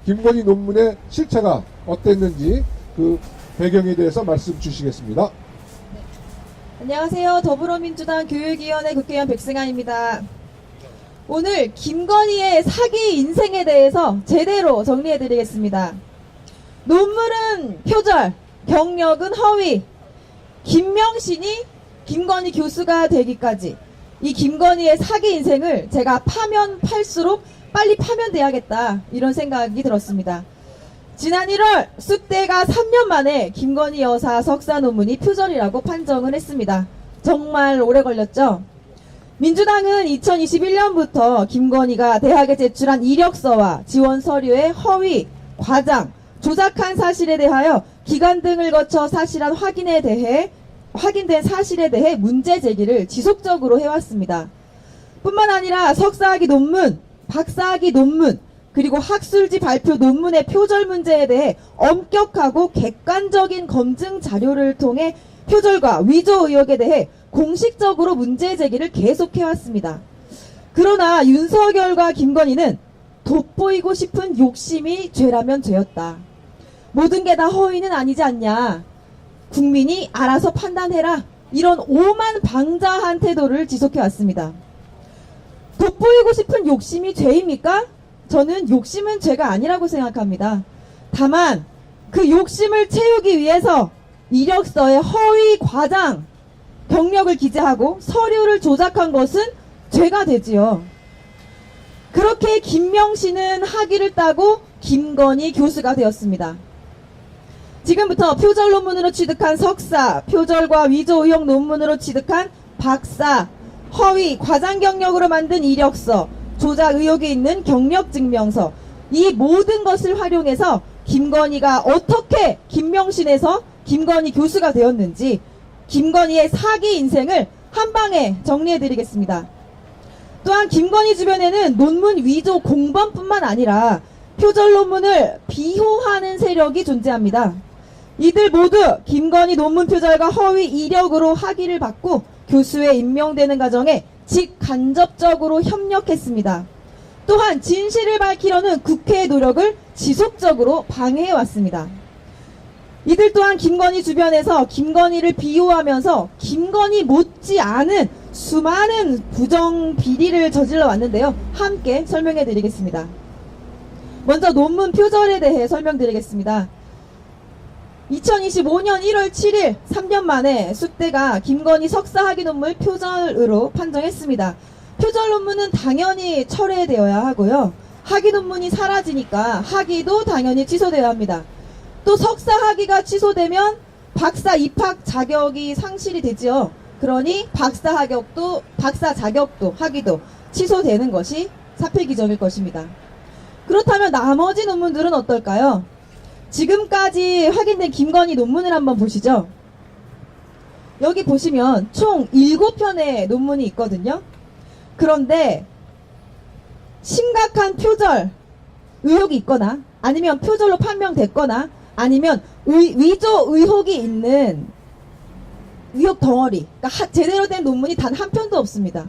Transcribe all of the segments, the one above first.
김건희 논문의 실체가 어땠는지 그 배경에 대해서 말씀 주시겠습니다. 안녕하세요. 더불어민주당 교육위원회 국회의원 백승환입니다. 오늘 김건희의 사기 인생에 대해서 제대로 정리해드리겠습니다. 논문은 표절, 경력은 허위, 김명신이 김건희 교수가 되기까지 이 김건희의 사기 인생을 제가 파면 팔수록 빨리 파면돼야겠다 이런 생각이 들었습니다. 지난 1월 쑥대가 3년 만에 김건희 여사 석사 논문이 표절이라고 판정을 했습니다. 정말 오래 걸렸죠? 민주당은 2021년부터 김건희가 대학에 제출한 이력서와 지원 서류의 허위, 과장, 조작한 사실에 대하여 기관 등을 거쳐 확인된 사실에 대해 문제 제기를 지속적으로 해왔습니다. 뿐만 아니라 석사학위 논문, 박사학위 논문, 그리고 학술지 발표 논문의 표절 문제에 대해 엄격하고 객관적인 검증 자료를 통해 표절과 위조 의혹에 대해 공식적으로 문제 제기를 계속해왔습니다. 그러나 윤석열과 김건희는 돋보이고 싶은 욕심이 죄라면 죄였다. 모든 게 다 허위는 아니지 않냐. 국민이 알아서 판단해라. 이런 오만방자한 태도를 지속해왔습니다. 돋보이고 싶은 욕심이 죄입니까? 저는 욕심은 죄가 아니라고 생각합니다. 다만 그 욕심을 채우기 위해서 이력서에 허위 과장, 경력을 기재하고 서류를 조작한 것은 죄가 되지요. 그렇게 김명신은 학위를 따고 김건희 교수가 되었습니다. 지금부터 표절 논문으로 취득한 석사, 표절과 위조 의혹 논문으로 취득한 박사, 허위, 과장 경력으로 만든 이력서, 조작 의혹이 있는 경력증명서, 이 모든 것을 활용해서 김건희가 어떻게 김명신에서 김건희 교수가 되었는지 김건희의 사기 인생을 한 방에 정리해드리겠습니다. 또한 김건희 주변에는 논문 위조 공범뿐만 아니라 표절 논문을 비호하는 세력이 존재합니다. 이들 모두 김건희 논문 표절과 허위 이력으로 학위를 받고 교수에 임명되는 과정에 직간접적으로 협력했습니다. 또한 진실을 밝히려는 국회의 노력을 지속적으로 방해해왔습니다. 이들 또한 김건희 주변에서 김건희를 비호하면서 김건희 못지않은 수많은 부정 비리를 저질러 왔는데요. 함께 설명해 드리겠습니다. 먼저 논문 표절에 대해 설명드리겠습니다. 2025년 1월 7일 3년 만에 쑥대가 김건희 석사학위 논문 표절으로 판정했습니다. 표절 논문은 당연히 철회되어야 하고요. 학위 논문이 사라지니까 학위도 당연히 취소되어야 합니다. 또 석사 학위가 취소되면 박사 입학 자격이 상실이 되지요. 그러니 박사 자격도 학위도 취소되는 것이 사필 규정일 것입니다. 그렇다면 나머지 논문들은 어떨까요? 지금까지 확인된 김건희 논문을 한번 보시죠. 여기 보시면 총 7편의 논문이 있거든요. 그런데 심각한 표절 의혹이 있거나 아니면 표절로 판명됐거나 아니면 위조 의혹이 있는 의혹 덩어리, 그러니까 제대로 된 논문이 단 한 편도 없습니다.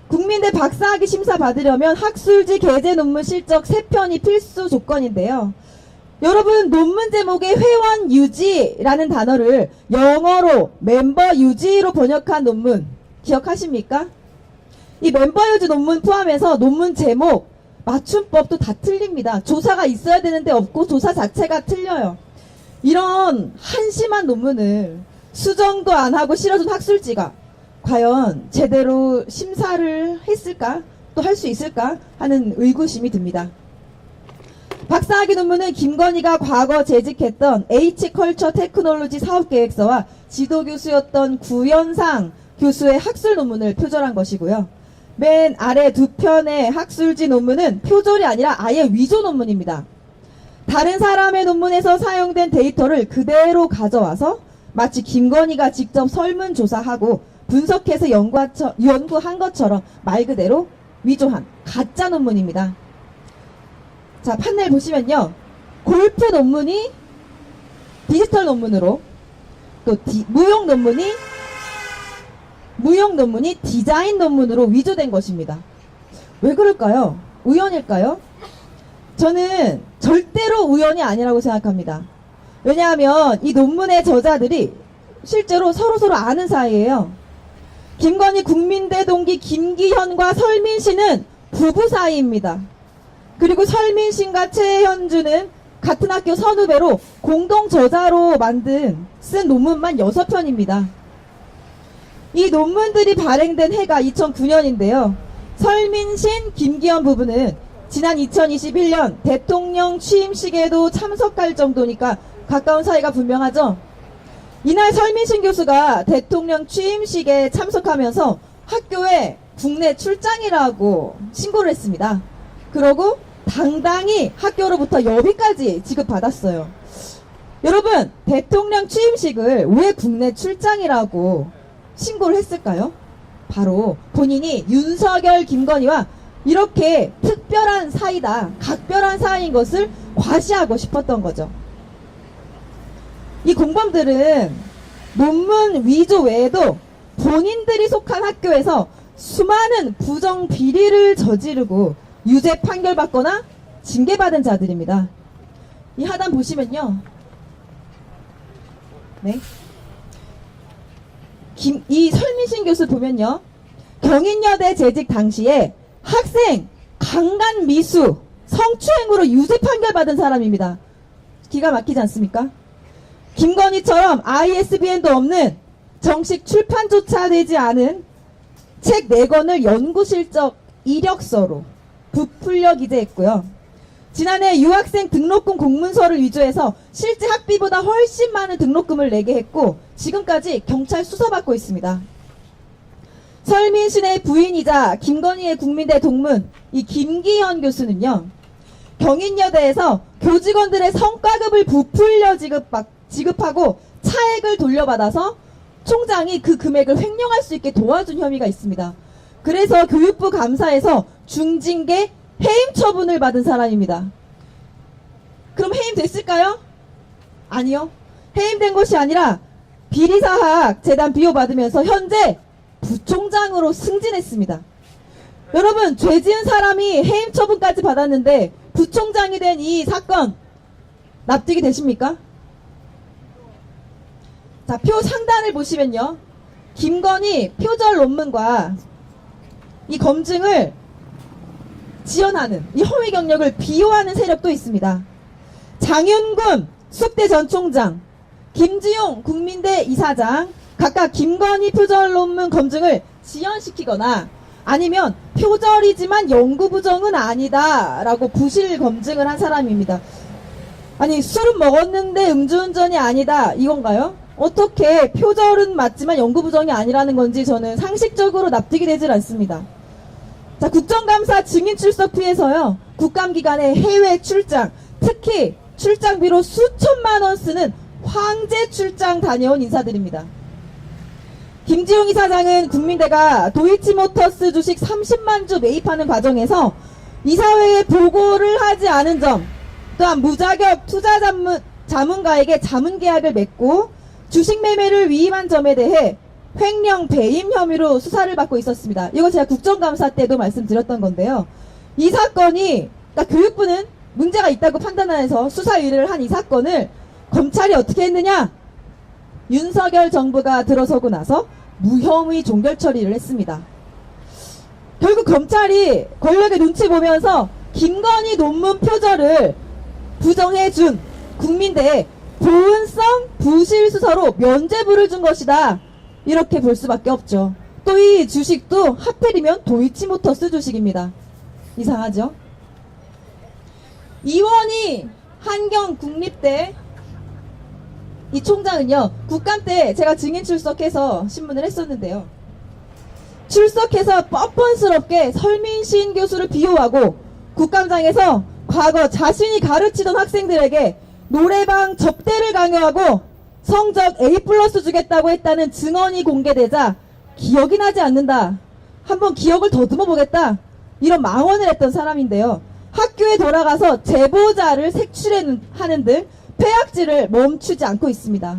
국민대 박사학위 심사 받으려면 학술지 게재 논문 실적 3편이 필수 조건인데요. 여러분, 논문 제목에 회원 유지라는 단어를 영어로 멤버 유지로 번역한 논문 기억하십니까? 이 멤버 유지 논문 포함해서 논문 제목, 맞춤법도 다 틀립니다. 조사가 있어야 되는데 없고 조사 자체가 틀려요. 이런 한심한 논문을 수정도 안 하고 실어준 학술지가 과연 제대로 심사를 했을까? 또 할 수 있을까? 하는 의구심이 듭니다. 박사학위 논문은 김건희가 과거 재직했던 H컬처 테크놀로지 사업계획서와 지도교수였던 구현상 교수의 학술 논문을 표절한 것이고요. 맨 아래 2편의 학술지 논문은 표절이 아니라 아예 위조 논문입니다. 다른 사람의 논문에서 사용된 데이터를 그대로 가져와서 마치 김건희가 직접 설문조사하고 분석해서 연구한 것처럼 말 그대로 위조한 가짜 논문입니다. 자, 판넬 보시면요. 골프 논문이 디지털 논문으로, 또 무용 논문이 디자인 논문으로 위조된 것입니다. 왜 그럴까요? 우연일까요? 저는 절대로 우연이 아니라고 생각합니다. 왜냐하면 이 논문의 저자들이 실제로 서로서로 아는 사이예요. 김건희 국민대 동기 김기현과 설민씨는 부부 사이입니다. 그리고 설민씨과 최현주는 같은 학교 선후배로 공동 저자로 쓴 논문만 6편입니다. 이 논문들이 발행된 해가 2009년인데요. 설민신, 김기현 부부는 지난 2021년 대통령 취임식에도 참석할 정도니까 가까운 사이가 분명하죠. 이날 설민신 교수가 대통령 취임식에 참석하면서 학교에 국내 출장이라고 신고를 했습니다. 그러고 당당히 학교로부터 여비까지 지급받았어요. 여러분, 대통령 취임식을 왜 국내 출장이라고 신고를 했을까요? 바로 본인이 윤석열, 김건희와 이렇게 특별한 사이다, 각별한 사이인 것을 과시하고 싶었던 거죠. 이 공범들은 논문 위조 외에도 본인들이 속한 학교에서 수많은 부정 비리를 저지르고 유죄 판결받거나 징계받은 자들입니다. 이 하단 보시면요. 네. 이 설민신 교수 보면요. 경인여대 재직 당시에 학생 강간 미수 성추행으로 유죄 판결받은 사람입니다. 기가 막히지 않습니까? 김건희처럼 ISBN도 없는 정식 출판조차 되지 않은 책 4권을 연구실적 이력서로 부풀려 기재했고요. 지난해 유학생 등록금 공문서를 위조해서 실제 학비보다 훨씬 많은 등록금을 내게 했고 지금까지 경찰 수사받고 있습니다. 설민신의 부인이자 김건희의 국민대 동문 이 김기현 교수는요. 경인여대에서 교직원들의 성과급을 부풀려 지급하고 차액을 돌려받아서 총장이 그 금액을 횡령할 수 있게 도와준 혐의가 있습니다. 그래서 교육부 감사에서 중징계 해임 처분을 받은 사람입니다. 그럼 해임됐을까요? 아니요. 해임된 것이 아니라 비리사학 재단 비호받으면서 현재 부총장으로 승진했습니다. 여러분, 죄 지은 사람이 해임 처분까지 받았는데 부총장이 된 이 사건 납득이 되십니까? 자, 표 상단을 보시면요. 김건희 표절 논문과 이 검증을 지연하는 이 허위 경력을 비호하는 세력도 있습니다. 장윤군 숙대 전 총장, 김지용 국민대 이사장 각각 김건희 표절 논문 검증을 지연시키거나 아니면 표절이지만 연구 부정은 아니다 라고 부실 검증을 한 사람입니다. 아니, 술은 먹었는데 음주운전이 아니다 이건가요? 어떻게 표절은 맞지만 연구 부정이 아니라는 건지 저는 상식적으로 납득이 되질 않습니다. 자, 국정감사 증인 출석 피해서요. 국감기간에 해외 출장, 특히 출장비로 수천만 원 쓰는 황제 출장 다녀온 인사들입니다. 김지용 이사장은 국민대가 도이치모터스 주식 30만 주 매입하는 과정에서 이사회에 보고를 하지 않은 점, 또한 무자격 투자 자문가에게 자문계약을 맺고 주식 매매를 위임한 점에 대해 횡령 배임 혐의로 수사를 받고 있었습니다. 이거 제가 국정감사 때도 말씀드렸던 건데요. 이 사건이, 그러니까 교육부는 문제가 있다고 판단해서 수사 의뢰를 한 이 사건을 검찰이 어떻게 했느냐? 윤석열 정부가 들어서고 나서 무혐의 종결 처리를 했습니다. 결국 검찰이 권력의 눈치 보면서 김건희 논문 표절을 부정해준 국민대에 보은성 부실 수사로 면죄부를 준 것이다. 이렇게 볼 수밖에 없죠. 또 이 주식도 하필이면 도이치모터스 주식입니다. 이상하죠? 이원희 한경국립대 이 총장은요, 국감 때 제가 증인 출석해서 신문을 했었는데요. 출석해서 뻔뻔스럽게 설민신 교수를 비호하고 국감장에서 과거 자신이 가르치던 학생들에게 노래방 접대를 강요하고 성적 A+ 주겠다고 했다는 증언이 공개되자 기억이 나지 않는다. 한번 기억을 더듬어 보겠다. 이런 망언을 했던 사람인데요. 학교에 돌아가서 제보자를 색출하는 등 폐악질을 멈추지 않고 있습니다.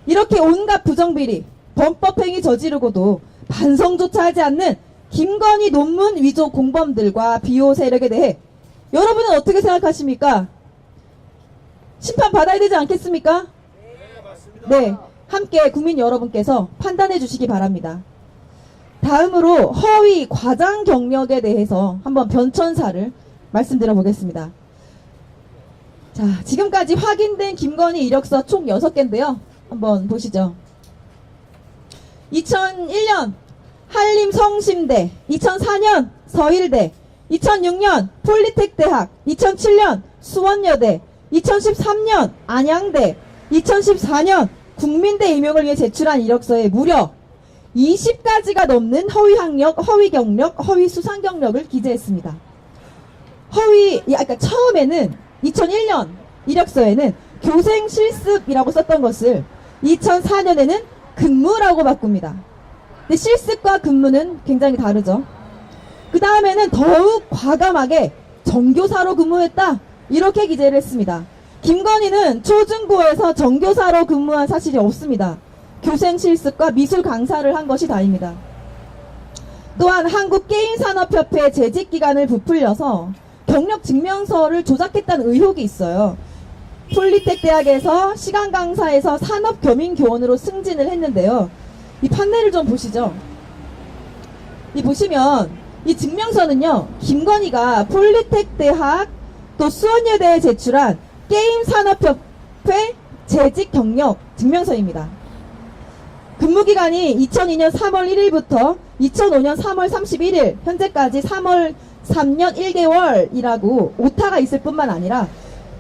이렇게 온갖 부정비리, 범법행위 저지르고도 반성조차 하지 않는 김건희 논문 위조 공범들과 비호 세력에 대해 여러분은 어떻게 생각하십니까? 심판 받아야 되지 않겠습니까? 네, 함께 국민 여러분께서 판단해 주시기 바랍니다. 다음으로 허위 과장 경력에 대해서 한번 변천사를 말씀드려 보겠습니다. 자, 지금까지 확인된 김건희 이력서 총 6개인데요. 한번 보시죠. 2001년 한림성심대, 2004년 서일대, 2006년 폴리텍대학, 2007년 수원여대, 2013년 안양대, 2014년 국민대 임용을 위해 제출한 이력서에 무려 20가지가 넘는 허위 학력, 허위 경력, 허위 수상 경력을 기재했습니다. 그러니까 처음에는 2001년 이력서에는 교생 실습이라고 썼던 것을 2004년에는 근무라고 바꿉니다. 근데 실습과 근무는 굉장히 다르죠. 그 다음에는 더욱 과감하게 정교사로 근무했다, 이렇게 기재를 했습니다. 김건희는 초중고에서 정교사로 근무한 사실이 없습니다. 교생 실습과 미술 강사를 한 것이 다입니다. 또한 한국게임산업협회 재직기간을 부풀려서 경력 증명서를 조작했다는 의혹이 있어요. 폴리텍 대학에서 시간 강사에서 산업교민교원으로 승진을 했는데요. 이 판례를 좀 보시죠. 이 보시면 이 증명서는요, 김건희가 폴리텍 대학 또 수원여대에 제출한 게임산업협회 재직 경력 증명서입니다. 근무기간이 2002년 3월 1일부터 2005년 3월 31일 현재까지 3년 1개월이라고 오타가 있을 뿐만 아니라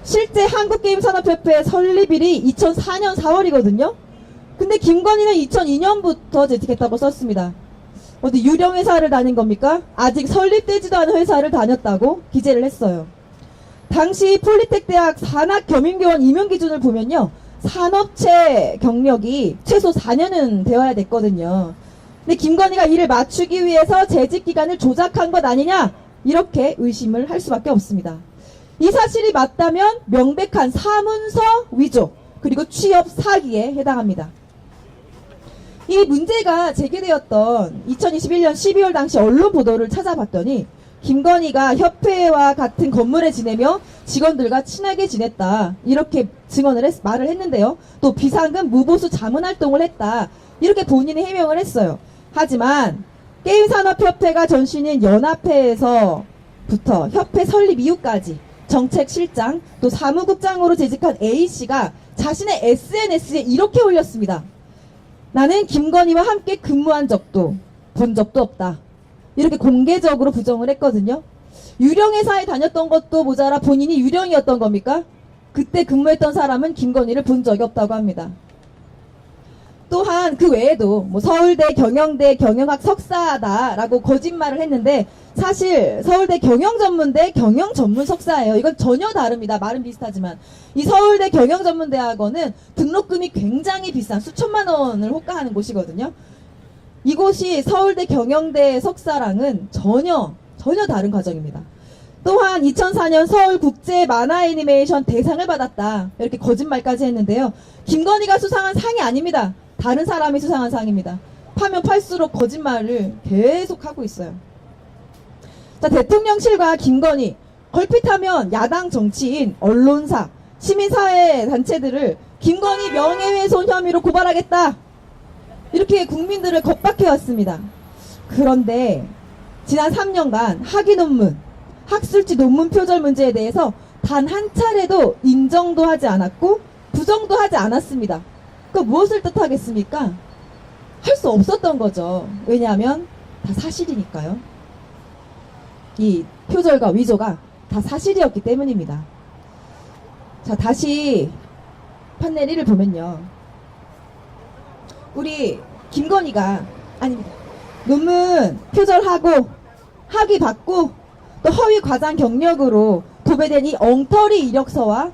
실제 한국게임산업협회 설립일이 2004년 4월이거든요. 근데 김건희는 2002년부터 재직했다고 썼습니다. 어디 유령 회사를 다닌 겁니까? 아직 설립되지도 않은 회사를 다녔다고 기재를 했어요. 당시 폴리텍 대학 산학교민교원 임용 기준을 보면요, 산업체 경력이 최소 4년은 되어야 됐거든요. 근데 김건희가 이를 맞추기 위해서 재직 기간을 조작한 것 아니냐, 이렇게 의심을 할 수밖에 없습니다. 이 사실이 맞다면 명백한 사문서 위조 그리고 취업 사기에 해당합니다. 이 문제가 제기되었던 2021년 12월 당시 언론 보도를 찾아봤더니 김건희가 협회와 같은 건물에 지내며 직원들과 친하게 지냈다, 이렇게 말을 했는데요. 또 비상금 무보수 자문 활동을 했다, 이렇게 본인이 해명을 했어요. 하지만 게임산업협회가 전신인 연합회에서부터 협회 설립 이후까지 정책실장 또 사무국장으로 재직한 A씨가 자신의 SNS에 이렇게 올렸습니다. 나는 김건희와 함께 근무한 적도 본 적도 없다, 이렇게 공개적으로 부정을 했거든요. 유령회사에 다녔던 것도 모자라 본인이 유령이었던 겁니까? 그때 근무했던 사람은 김건희를 본 적이 없다고 합니다. 또한 그 외에도 서울대 경영대 경영학 석사다라고 거짓말을 했는데 사실 서울대 경영전문대 경영전문 석사예요. 이건 전혀 다릅니다. 말은 비슷하지만 이 서울대 경영전문대학원은 등록금이 굉장히 비싼 수천만 원을 호가하는 곳이거든요. 이곳이 서울대 경영대 석사랑은 전혀 다른 과정입니다. 또한 2004년 서울국제 만화애니메이션 대상을 받았다, 이렇게 거짓말까지 했는데요. 김건희가 수상한 상이 아닙니다. 다른 사람이 수상한 상입니다. 파면 팔수록 거짓말을 계속하고 있어요. 자, 대통령실과 김건희, 걸핏하면 야당 정치인, 언론사, 시민사회 단체들을 김건희 명예훼손 혐의로 고발하겠다, 이렇게 국민들을 겁박해왔습니다. 그런데 지난 3년간 학위 논문, 학술지 논문 표절 문제에 대해서 단 한 차례도 인정도 하지 않았고 부정도 하지 않았습니다. 그 무엇을 뜻하겠습니까? 할 수 없었던 거죠. 왜냐하면 다 사실이니까요. 이 표절과 위조가 다 사실이었기 때문입니다. 자, 다시 판넬 1을 보면요, 우리 김건희가 아닙니다. 논문 표절하고 학위 받고 또 허위 과장 경력으로 도배된 이 엉터리 이력서와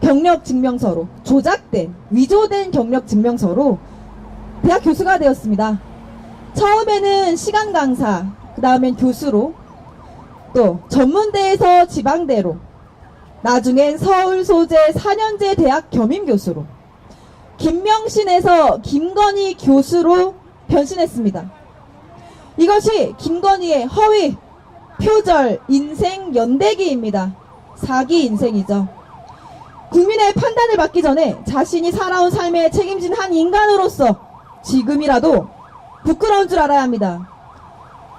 경력 증명서로 조작된 위조된 경력 증명서로 대학 교수가 되었습니다. 처음에는 시간 강사, 그 다음엔 교수로, 또 전문대에서 지방대로, 나중엔 서울 소재 4년제 대학 겸임교수로, 김명신에서 김건희 교수로 변신했습니다. 이것이 김건희의 허위 표절, 인생 연대기입니다. 사기 인생이죠. 국민의 판단을 받기 전에 자신이 살아온 삶에 책임진 한 인간으로서 지금이라도 부끄러운 줄 알아야 합니다.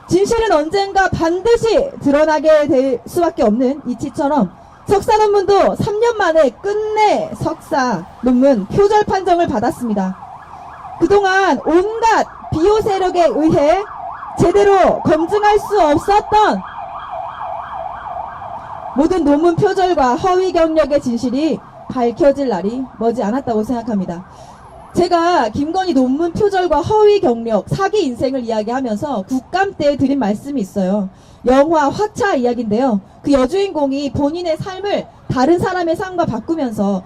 진실은 언젠가 반드시 드러나게 될 수밖에 없는 이치처럼 석사 논문도 3년 만에 끝내 석사 논문 표절 판정을 받았습니다. 그동안 온갖 비호 세력에 의해 제대로 검증할 수 없었던 모든 논문 표절과 허위 경력의 진실이 밝혀질 날이 머지 않았다고 생각합니다. 제가 김건희 논문 표절과 허위 경력, 사기 인생을 이야기하면서 국감 때 드린 말씀이 있어요. 영화 화차 이야기인데요. 그 여주인공이 본인의 삶을 다른 사람의 삶과 바꾸면서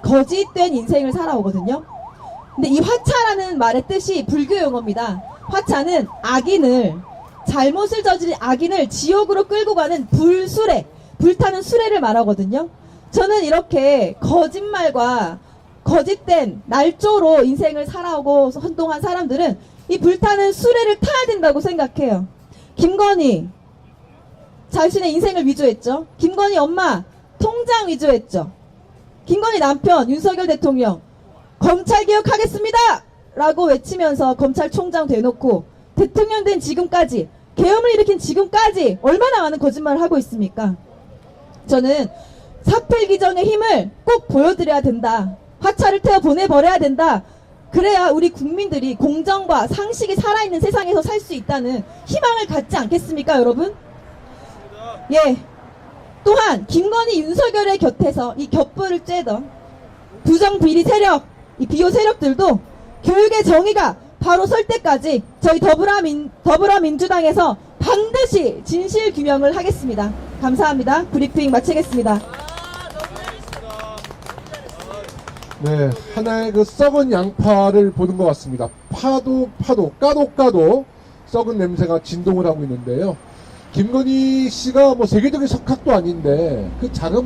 거짓된 인생을 살아오거든요. 근데 이 화차라는 말의 뜻이 불교 용어입니다. 화차는 악인을, 잘못을 저지른 악인을 지옥으로 끌고 가는 불수레, 불타는 수레를 말하거든요. 저는 이렇게 거짓말과 거짓된 날조로 인생을 살아오고 한동안 사람들은 이 불타는 수레를 타야 된다고 생각해요. 김건희 자신의 인생을 위조했죠. 김건희 엄마 통장 위조했죠. 김건희 남편 윤석열 대통령 검찰개혁하겠습니다 라고 외치면서 검찰총장 돼놓고 대통령 된 지금까지, 계엄을 일으킨 지금까지 얼마나 많은 거짓말을 하고 있습니까? 저는 사필기정의 힘을 꼭 보여드려야 된다. 화차를 태워 보내버려야 된다. 그래야 우리 국민들이 공정과 상식이 살아있는 세상에서 살 수 있다는 희망을 갖지 않겠습니까, 여러분? 예. 또한 김건희 윤석열의 곁에서 이 겹불을 쬐던 부정비리 세력, 이 비호 세력들도 교육의 정의가 바로 설 때까지 저희 더불어민주당에서 반드시 진실 규명을 하겠습니다. 감사합니다. 브리핑 마치겠습니다. 네, 하나의 그 썩은 양파를 보는 것 같습니다. 파도 까도 썩은 냄새가 진동을 하고 있는데요. 김건희 씨가 뭐 세계적인 석학도 아닌데 그 자그마한